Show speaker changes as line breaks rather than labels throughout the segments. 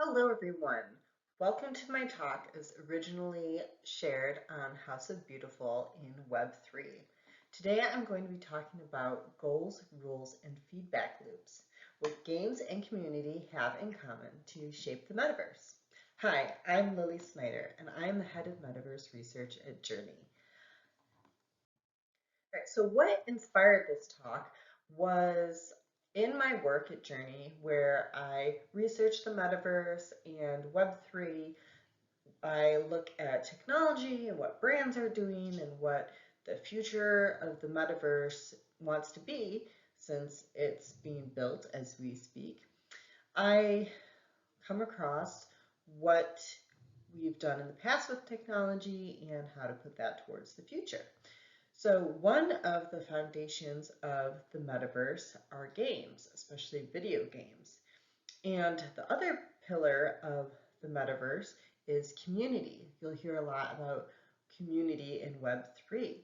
Hello everyone. Welcome to my talk as originally shared on House of Beautiful in Web3. Today I'm going to be talking about goals, rules, and feedback loops, what games and community have in common to shape the metaverse. Hi, I'm Lily Snyder and I'm the head of metaverse research at Journey. All right, so what inspired this talk was in my work at Journey, where I research the metaverse and Web3. I look at technology and what brands are doing and what the future of the metaverse wants to be since it's being built as we speak. I come across what we've done in the past with technology and how to put that towards the future. So one of the foundations of the metaverse are games, especially video games. And the other pillar of the metaverse is community. You'll hear a lot about community in Web3.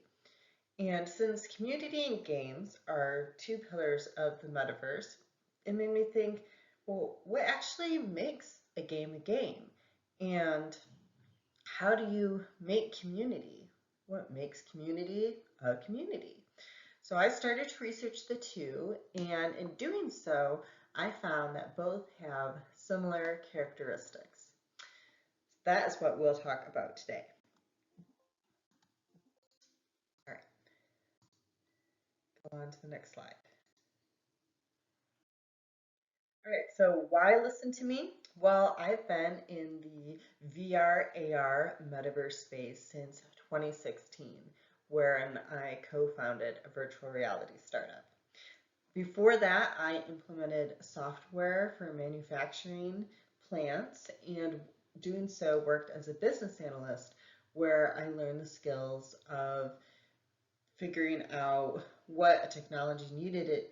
And since community and games are two pillars of the metaverse, it made me think, well, what actually makes a game a game? And how do you make community? What makes community a community? So I started to research the two, and in doing so, I found that both have similar characteristics. That is what we'll talk about today. All right, go on to the next slide. All right, so why listen to me? Well, I've been in the VR AR metaverse space since 2016, wherein I co-founded a virtual reality startup. Before that, I implemented software for manufacturing plants, and doing so worked as a business analyst where I learned the skills of figuring out what a technology needed it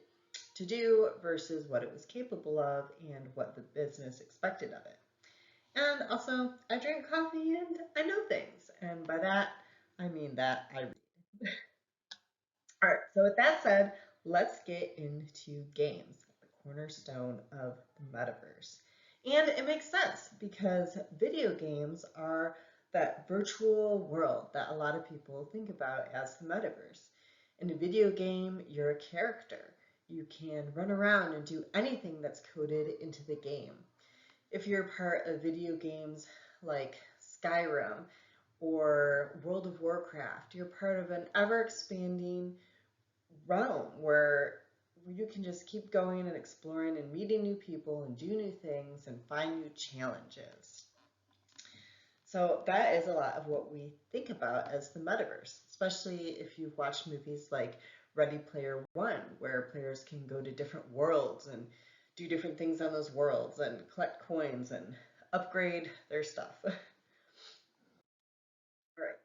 to do versus what it was capable of and what the business expected of it. And also, I drink coffee and I know things. And by that, I mean that I read. All right, so with that said, let's get into games, the cornerstone of the metaverse. And it makes sense because video games are that virtual world that a lot of people think about as the metaverse. In a video game, you're a character. You can run around and do anything that's coded into the game. If you're part of video games like Skyrim or World of Warcraft, you're part of an ever-expanding realm where you can just keep going and exploring and meeting new people and do new things and find new challenges. So that is a lot of what we think about as the metaverse, especially if you've watched movies like Ready Player One, where players can go to different worlds and do different things on those worlds and collect coins and upgrade their stuff. All right.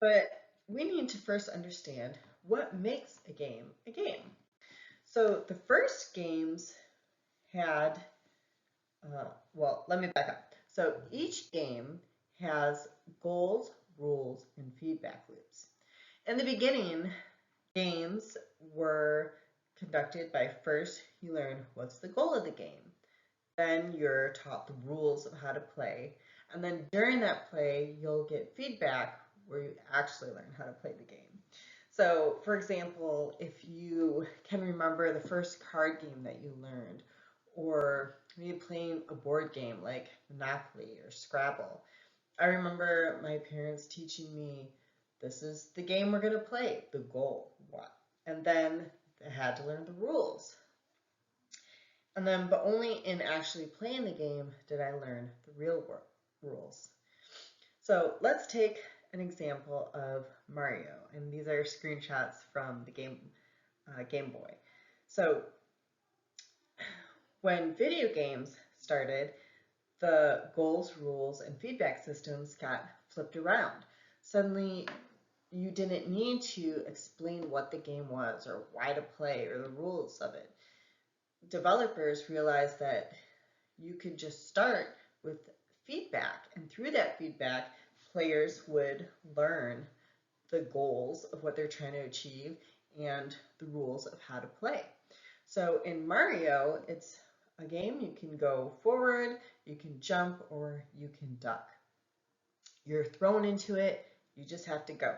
But we need to first understand what makes a game a game. So the first games had, well, let me back up. So each game has goals, rules, and feedback loops. In the beginning, games were conducted by first you learn what's the goal of the game. Then you're taught the rules of how to play. And then during that play, you'll get feedback where you actually learn how to play the game. So, for example, if you can remember the first card game that you learned, or maybe playing a board game like Monopoly or Scrabble, I remember my parents teaching me, this is the game we're going to play, the goal, what? And then I had to learn the rules. And then, but only in actually playing the game did I learn the real rules. So let's take an example of Mario, and these are screenshots from the Game Boy. So when video games started, the goals, rules, and feedback systems got flipped around. Suddenly, you didn't need to explain what the game was or why to play or the rules of it. Developers realized that you could just start with feedback, and through that feedback, players would learn the goals of what they're trying to achieve and the rules of how to play. So in Mario, it's a game, you can go forward, you can jump, or you can duck. You're thrown into it, you just have to go.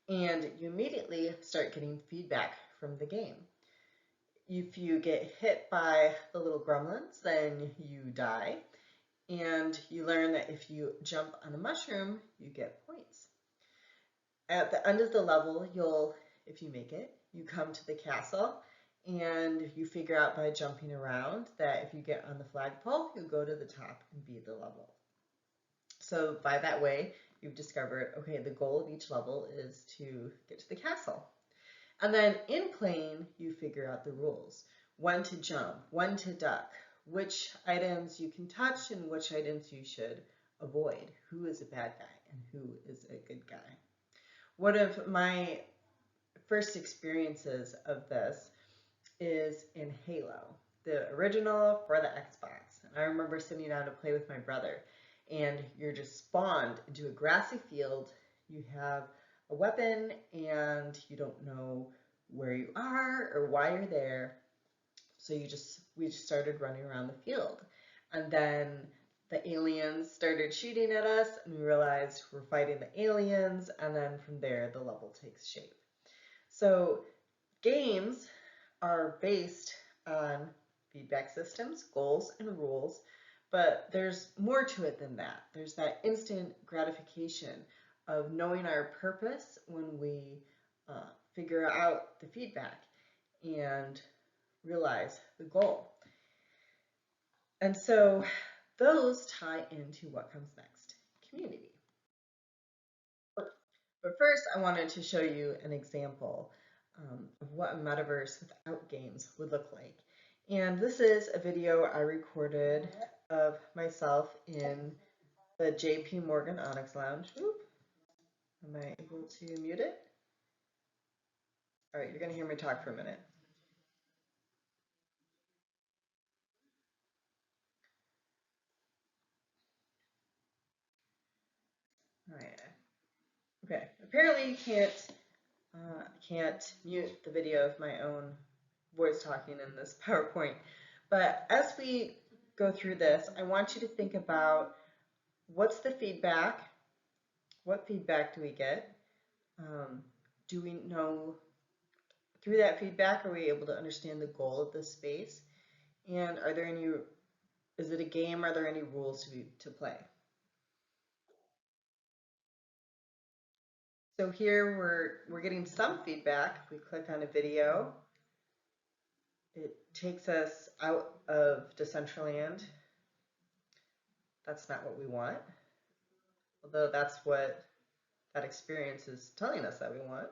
And you immediately start getting feedback from the game. If you get hit by the little gremlins, then you die. And you learn that if you jump on a mushroom, you get points. At the end of the level, if you make it, you come to the castle and you figure out by jumping around that if you get on the flagpole, you go to the top and beat the level. So by that way, you've discovered, okay, the goal of each level is to get to the castle. And then in playing, you figure out the rules. When to jump, when to duck, which items you can touch and which items you should avoid. Who is a bad guy and who is a good guy. One of my first experiences of this is in Halo, the original for the Xbox. And I remember sitting down to play with my brother, and you're just spawned into a grassy field. You have a weapon, and you don't know where you are or why you're there. So we just started running around the field. And then the aliens started shooting at us, and we realized we're fighting the aliens, and then from there the level takes shape. So games are based on feedback systems, goals, and rules, but there's more to it than that. There's that instant gratification of knowing our purpose when we figure out the feedback and realize the goal. And so those tie into what comes next, community. But first, I wanted to show you an example of what a metaverse without games would look like. And this is a video I recorded of myself in the JP Morgan Onyx Lounge. Oop. Am I able to mute it? All right, you're going to hear me talk for a minute. All right. Okay. Apparently, you can't mute the video of my own voice talking in this PowerPoint. But as we go through this, I want you to think about what's the feedback? What feedback do we get? Do we know through that feedback, are we able to understand the goal of this space? And are there any, is it a game? Are there any rules to play? So here we're getting some feedback. If we click on a video, it takes us out of Decentraland. That's not what we want, although that's what that experience is telling us that we want.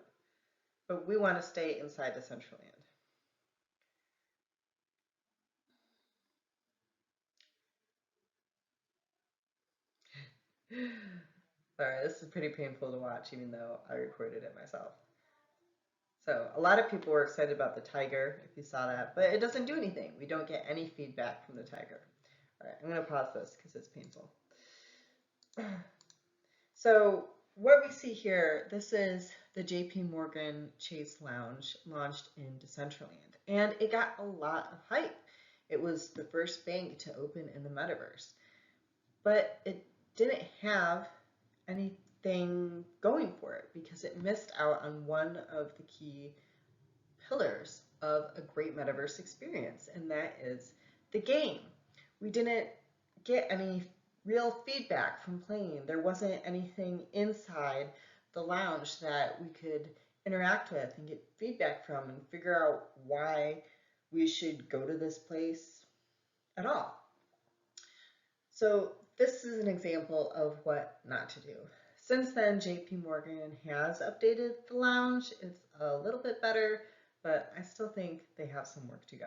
But we want to stay inside Decentraland. Sorry, this is pretty painful to watch, even though I recorded it myself. So a lot of people were excited about the tiger, if you saw that, but it doesn't do anything. We don't get any feedback from the tiger. All right, I'm going to pause this because it's painful. So what we see here, this is the JP Morgan Chase Lounge launched in Decentraland, and it got a lot of hype. It was the first bank to open in the metaverse, but it didn't have anything going for it because it missed out on one of the key pillars of a great metaverse experience, and that is the game. We didn't get any real feedback from playing. There wasn't anything inside the lounge that we could interact with and get feedback from and figure out why we should go to this place at all. So this is an example of what not to do. Since then, JP Morgan has updated the lounge. It's a little bit better, but I still think they have some work to go.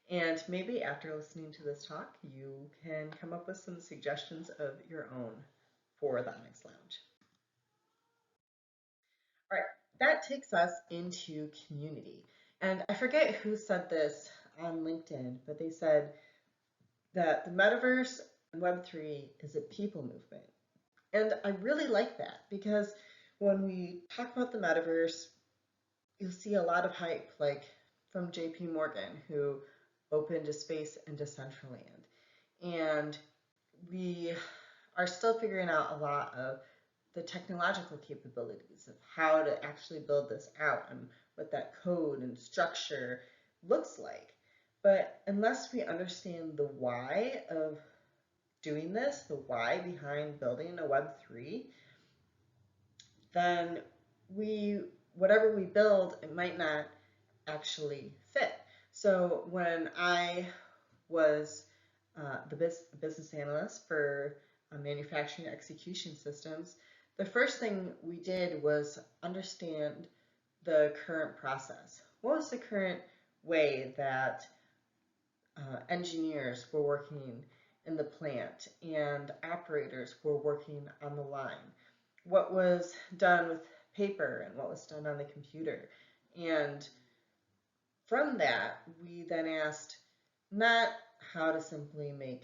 And maybe after listening to this talk, you can come up with some suggestions of your own for the Onyx Lounge. All right, that takes us into community. And I forget who said this on LinkedIn, but they said that the metaverse and Web3 is a people movement. And I really like that because when we talk about the metaverse, you'll see a lot of hype, like from JP Morgan, who open to space and Decentraland. And we are still figuring out a lot of the technological capabilities of how to actually build this out and what that code and structure looks like. But unless we understand the why of doing this, the why behind building a Web3, then whatever we build, it might not actually fit. So when I was the business analyst for manufacturing execution systems, the first thing we did was understand the current process. What was the current way that engineers were working in the plant and operators were working on the line? What was done with paper and what was done on the computer? And from that, we then asked not how to simply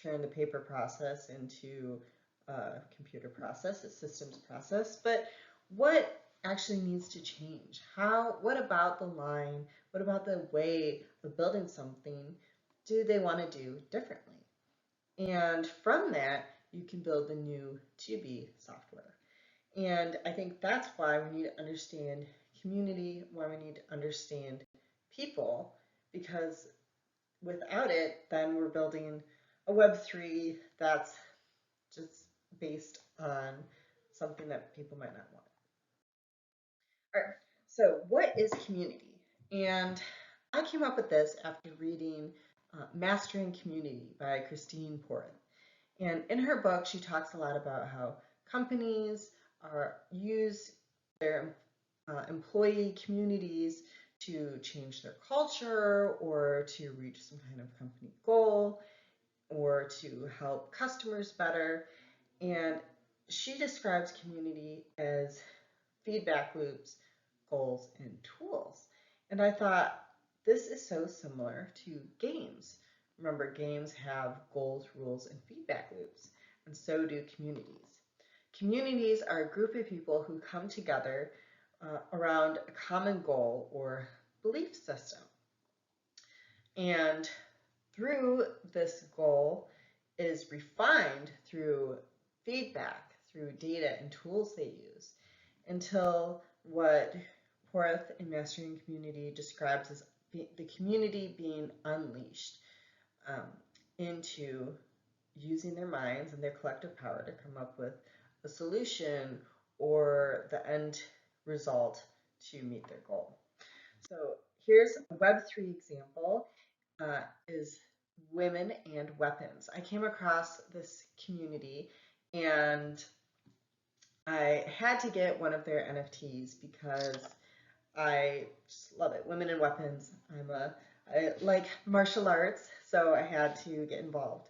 turn the paper process into a computer process, a systems process, but what actually needs to change? What about the line? What about the way of building something do they want to do differently? And from that, you can build the new to-be software. And I think that's why we need to understand community, why we need to understand people, because without it, then we're building a Web3 that's just based on something that people might not want. All right, so what is community? And I came up with this after reading Mastering Community by Christine Porth. And in her book, she talks a lot about how companies use their employee communities to change their culture or to reach some kind of company goal or to help customers better. And she describes community as feedback loops, goals, and tools. And I thought this is so similar to games. Remember, games have goals, rules, and feedback loops, and so do communities. Communities are a group of people who come together around a common goal or belief system. And through this goal is refined through feedback, through data and tools they use, until what Porth in Mastering Community describes as the community being unleashed into using their minds and their collective power to come up with a solution or the end result to meet their goal. So here's a Web3 example, is women and weapons. I came across this community and I had to get one of their NFTs because I just love it. Women and weapons. I like martial arts, so I had to get involved.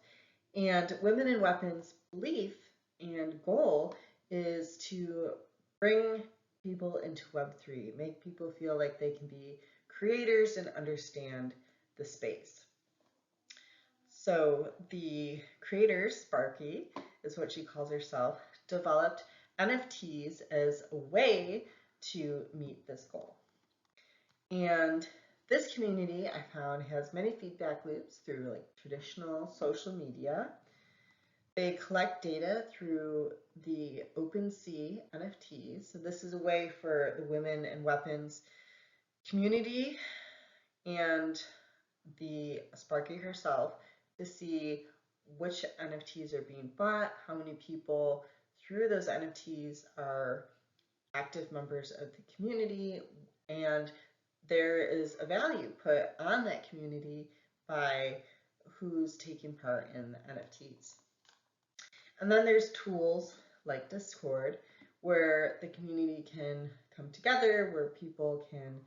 And Women and Weapons' belief and goal is to bring people into Web3, make people feel like they can be creators and understand the space. So the creator, Sparky, is what she calls herself, developed NFTs as a way to meet this goal. And this community, I found, has many feedback loops through like traditional social media. They collect data through the OpenSea NFTs. So this is a way for the Women and Weapons community and the Sparky herself to see which NFTs are being bought, how many people through those NFTs are active members of the community, and there is a value put on that community by who's taking part in the NFTs. And then there's tools like Discord where the community can come together, where people can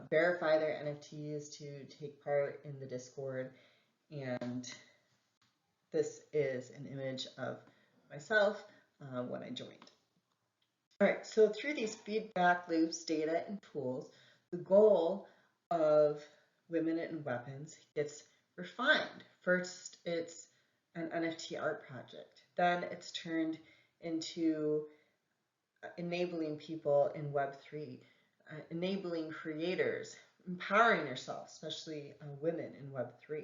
verify their NFTs to take part in the Discord. And this is an image of myself when I joined. All right, so through these feedback loops, data, and tools, the goal of Women and Weapons gets refined. First, it's an NFT art project. Then it's turned into enabling people in Web3, enabling creators, empowering yourself, especially women in Web3.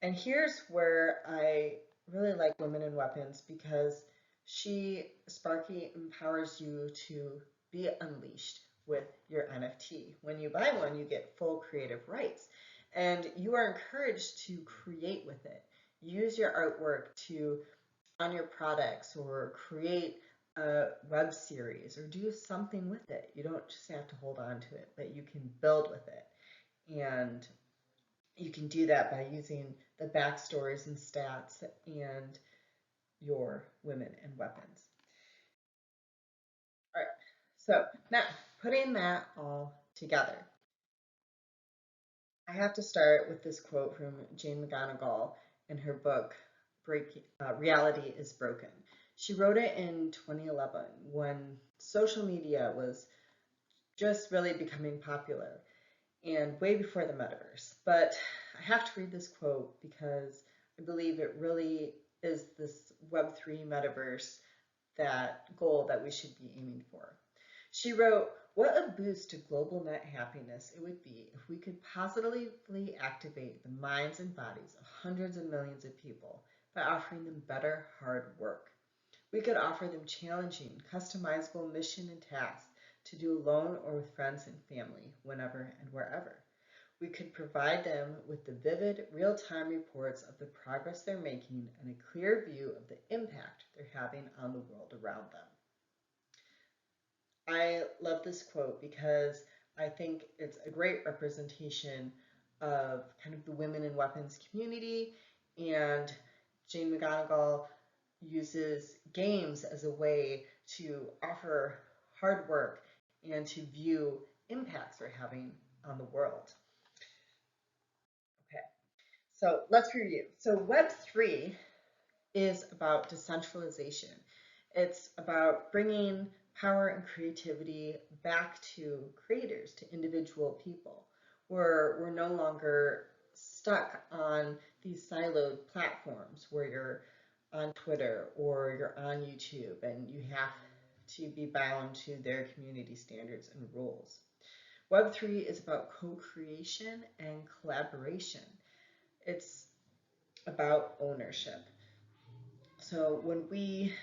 And here's where I really like Women in Weapons because Sparky, empowers you to be unleashed with your NFT. When you buy one, you get full creative rights, and you are encouraged to create with it. Use your artwork to on your products or create a web series or do something with it. You don't just have to hold on to it, but you can build with it. And you can do that by using the backstories and stats and your women and weapons. All right, so now putting that all together, I have to start with this quote from Jane McGonigal in her book, Reality is Broken. She wrote it in 2011 when social media was just really becoming popular and way before the metaverse. But I have to read this quote because I believe it really is this Web3 metaverse, that goal that we should be aiming for. She wrote, "What a boost to global net happiness it would be if we could positively activate the minds and bodies of hundreds of millions of people by offering them better hard work. We could offer them challenging, customizable mission and tasks to do alone or with friends and family, whenever and wherever. We could provide them with the vivid, real-time reports of the progress they're making and a clear view of the impact they're having on the world around them." I love this quote because I think it's a great representation of kind of the women in weapons community, and Jane McGonigal uses games as a way to offer hard work and to view impacts they're having on the world. Okay, so let's review. So Web3 is about decentralization. It's about bringing power and creativity back to creators, to individual people, where we're no longer stuck on these siloed platforms where you're on Twitter or you're on YouTube and you have to be bound to their community standards and rules. Web3 is about co-creation and collaboration. It's about ownership. So when we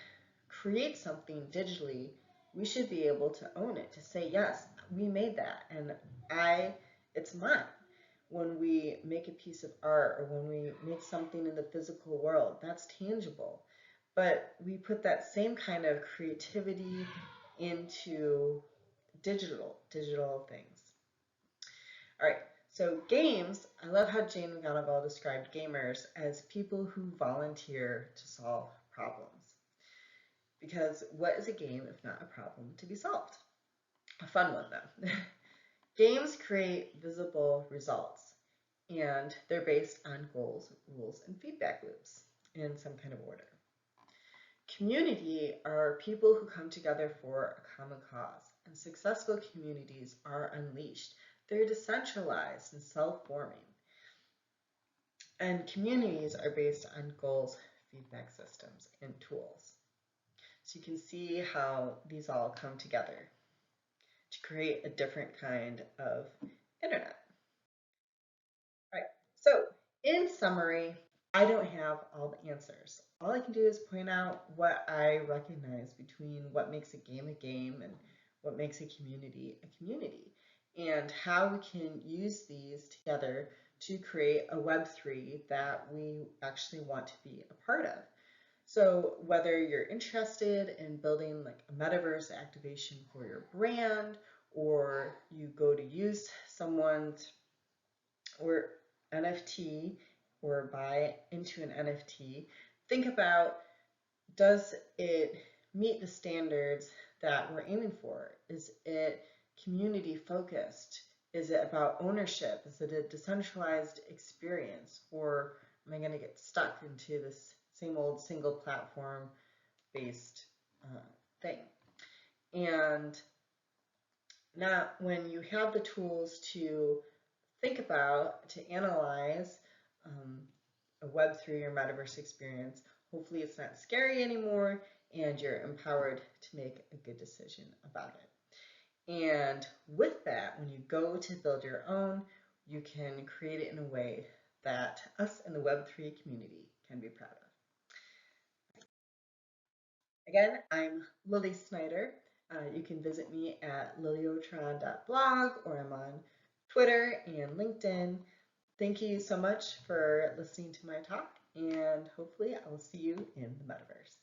create something digitally, we should be able to own it, to say, yes, we made that and it's mine. When we make a piece of art or when we make something in the physical world, that's tangible. But we put that same kind of creativity into digital things. All right, so games, I love how Jane McGonigal described gamers as people who volunteer to solve problems. Because what is a game if not a problem to be solved? A fun one, though. Games create visible results, and they're based on goals, rules, and feedback loops in some kind of order. Community are people who come together for a common cause, and successful communities are unleashed. They're decentralized and self-forming. And communities are based on goals, feedback systems, and tools. So you can see how these all come together to create a different kind of internet. All right, so in summary, I don't have all the answers. All I can do is point out what I recognize between what makes a game and what makes a community, and how we can use these together to create a Web3 that we actually want to be a part of. So whether you're interested in building like a metaverse activation for your brand, or you go to use someone's or NFT or buy into an NFT, think about, does it meet the standards that we're aiming for? Is it community focused? Is it about ownership? Is it a decentralized experience? Or am I going to get stuck into this same old single platform based thing? And now when you have the tools to think about, to analyze a Web3 or metaverse experience, hopefully it's not scary anymore and you're empowered to make a good decision about it. And with that, when you go to build your own, you can create it in a way that us in the Web3 community can be proud of. Again, I'm Lily Snyder. You can visit me at liliotron.blog, or I'm on Twitter and LinkedIn. Thank you so much for listening to my talk, and hopefully I will see you in the metaverse.